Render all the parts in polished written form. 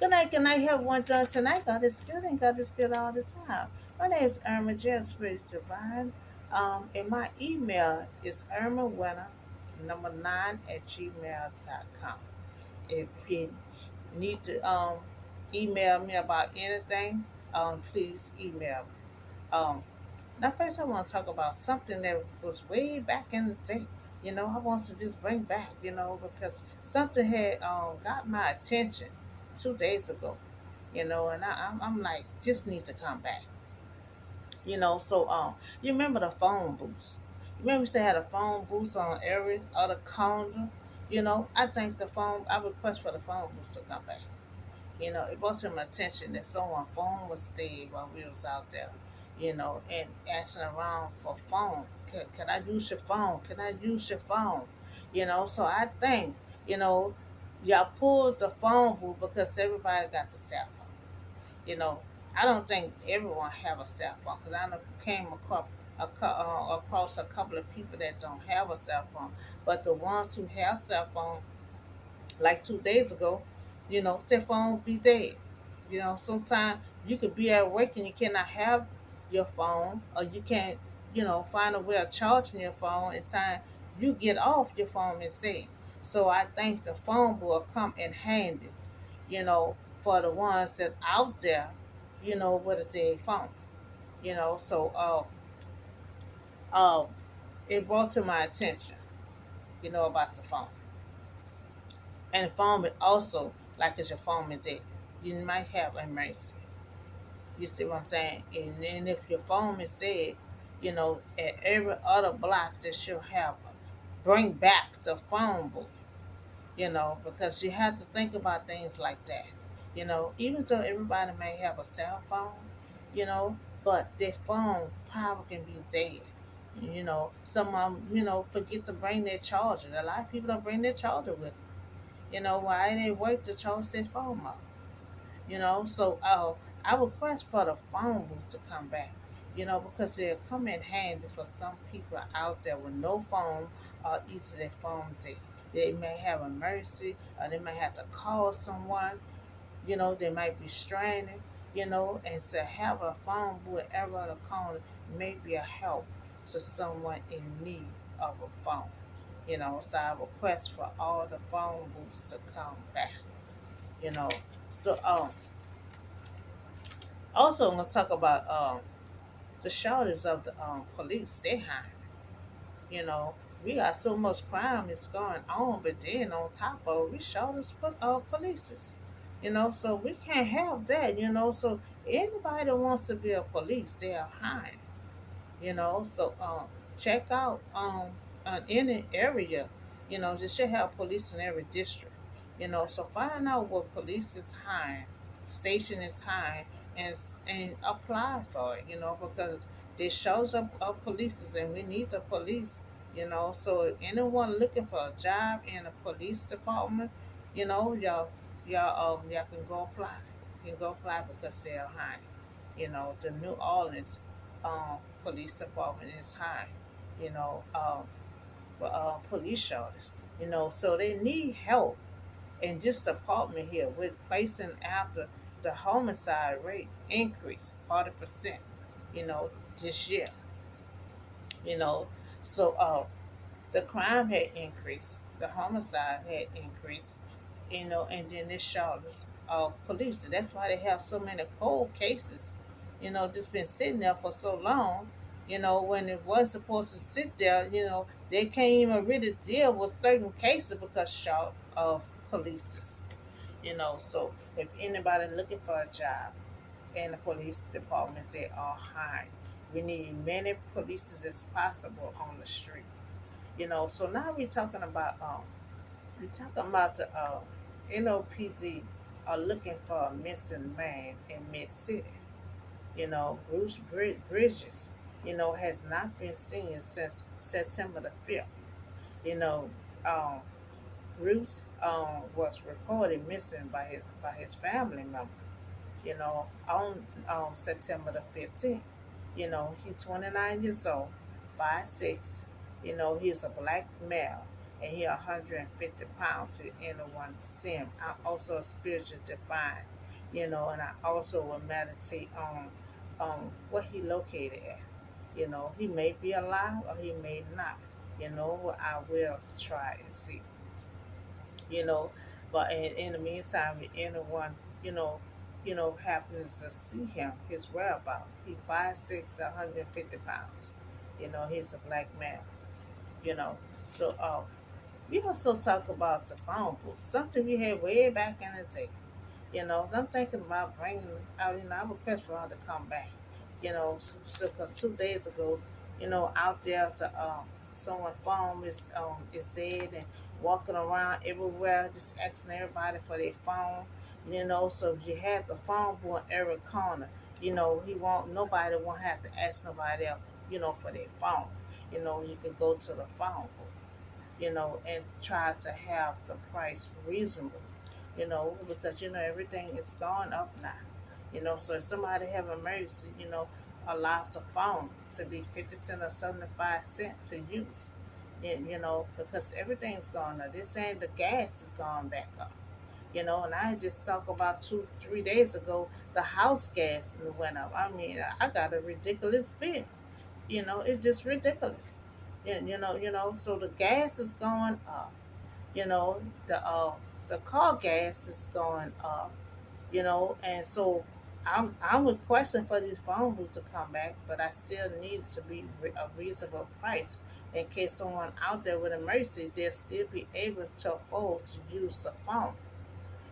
Good night. Have one done tonight. God is good and God is good all the time. My name is Irma Jess Spirit Divine. And my email is irmawinner number 9 at gmail.com. If you need to email me about anything, please email me. Now, first, I want to talk about something that was way back in the day. I want to just bring back, because something had got my attention 2 days ago, and I'm like, just need to come back. So you remember the phone booths? You remember we used to have a phone booths on every other corner. I think I request for the phone booths to come back. It brought to my attention that someone's phone was dead while we was out there, and asking around for phone. Can I use your phone? Can I use your phone? So I think, you know, y'all pulled the phone booth because everybody got the cell phone. You know, I don't think everyone have a cell phone because I came across a couple of people that don't have a cell phone, but the ones who have cell phone, like 2 days ago, their phone be dead. Sometimes you could be at work and you cannot have your phone, or you can't, find a way of charging your phone in time. You get off your phone instead. So I think the phone will come in handy, you know, for the ones that out there, with a dead phone. So uh, it brought to my attention, about the phone. And the phone is also like it's your phone is dead. You might have emergency. You see what I'm saying? And if your phone is dead, at every other block that she'll have, bring back the phone book, because you have to think about things like that. Even though everybody may have a cell phone, but their phone power can be dead. Some of them, forget to bring their charger. A lot of people don't bring their charger with them. Why they wait to charge their phone up? So I request for the phone booth to come back, because they'll come in handy for some people out there with no phone, or either their phone dead. They may have a emergency, or they may have to call someone. They might be stranded, and to have a phone booth ever on the corner may be a help to someone in need of a phone. So I request for all the phone booths to come back. You know, so also I'm gonna talk about the shortage of the police. They high. You know, we got so much crime is going on, but then on top of it, we shortage police. So we can't have that. So anybody that wants to be a police, they are hiring. So check out on any area. They should have police in every district. So find out what police is hiring, station is hiring, and apply for it. Because there shows up of police and we need the police. So if anyone looking for a job in a police department, y'all can go apply. You can go apply because they're hiring. The New Orleans police department is high, you know, for police shortage, so they need help in this department here with placing after the homicide rate increase 40%, this year, you know, so the crime had increased, the homicide had increased, and then this shortage of police. That's why they have so many cold cases, just been sitting there for so long, when it wasn't supposed to sit there, they can't even really deal with certain cases because short of police. So if anybody looking for a job in the police department, they are high. We need many police as possible on the street. So now we're talking about the NOPD are looking for a missing man in Mid City. Bruce Bridges, has not been seen since September the 5th. You know, um, Bruce was reported missing by his family member. On September the 15th. He's 29 years old, 5'6". He's a black male. and he 150 pounds. If anyone see him, I'm also spiritually defined, and I also will meditate on what he located at. He may be alive or he may not. I will try and see you know. But in the meantime, if anyone, happens to see him, his whereabouts, he 5'6", 150 pounds. He's a black man. You know, so we also talk about the phone booth, something we had way back in the day. I'm thinking about bringing out. I request for her to come back. Cause 2 days ago, out there someone phone is dead and walking around everywhere, just asking everybody for their phone. So if you had the phone book in every corner, he won't nobody won't have to ask nobody else, for their phone. You can go to the phone book, and try to have the price reasonable, because everything is going up now. So if somebody have an emergency, allow the phone to be 50 cents or 75 cents to use. Because everything's going up. They're saying the gas is going back up. And I just talked about 2 3 days ago, the house gas went up. I mean, I got a ridiculous bill. It's just ridiculous. So the gas is going up. You know, the uh the car gas is going up. And so I'm requesting for these phone booths to come back, but I still need it to be a reasonable price in case someone out there with emergency, they'll still be able to afford to use the phone.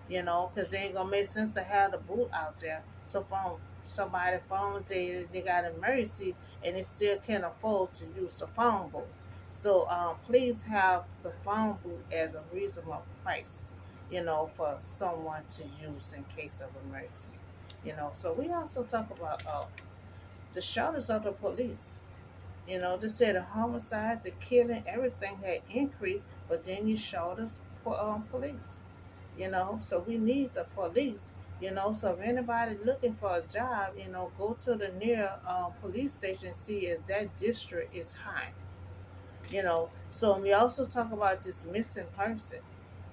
Because it ain't gonna make sense to have the boot out there. So phone somebody phone they got an emergency and they still can't afford to use the phone booth. So please have the phone booth at a reasonable price, for someone to use in case of emergency. So we also talk about the shortage of the police. They said the homicide, the killing, everything had increased, but then you shortage for police. So we need the police. So if anybody looking for a job, go to the near police station and see if that district is high. So we also talk about this missing person.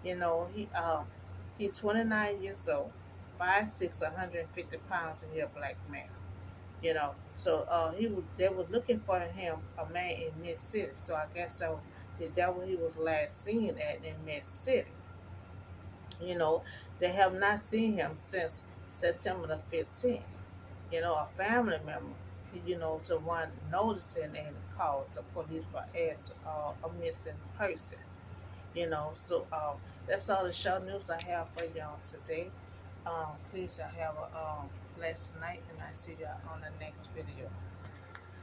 He's 29 years old, 5'6", 150 pounds, and he a black man. So they were looking for him, a man in Mid City. So I guess that what he was last seen at in Mid City. You know, they have not seen him since September the 15th. A family member, to one noticing and called the police for as a missing person. So that's all the show news I have for y'all today. Please y'all have a blessed night, and I see y'all on the next video.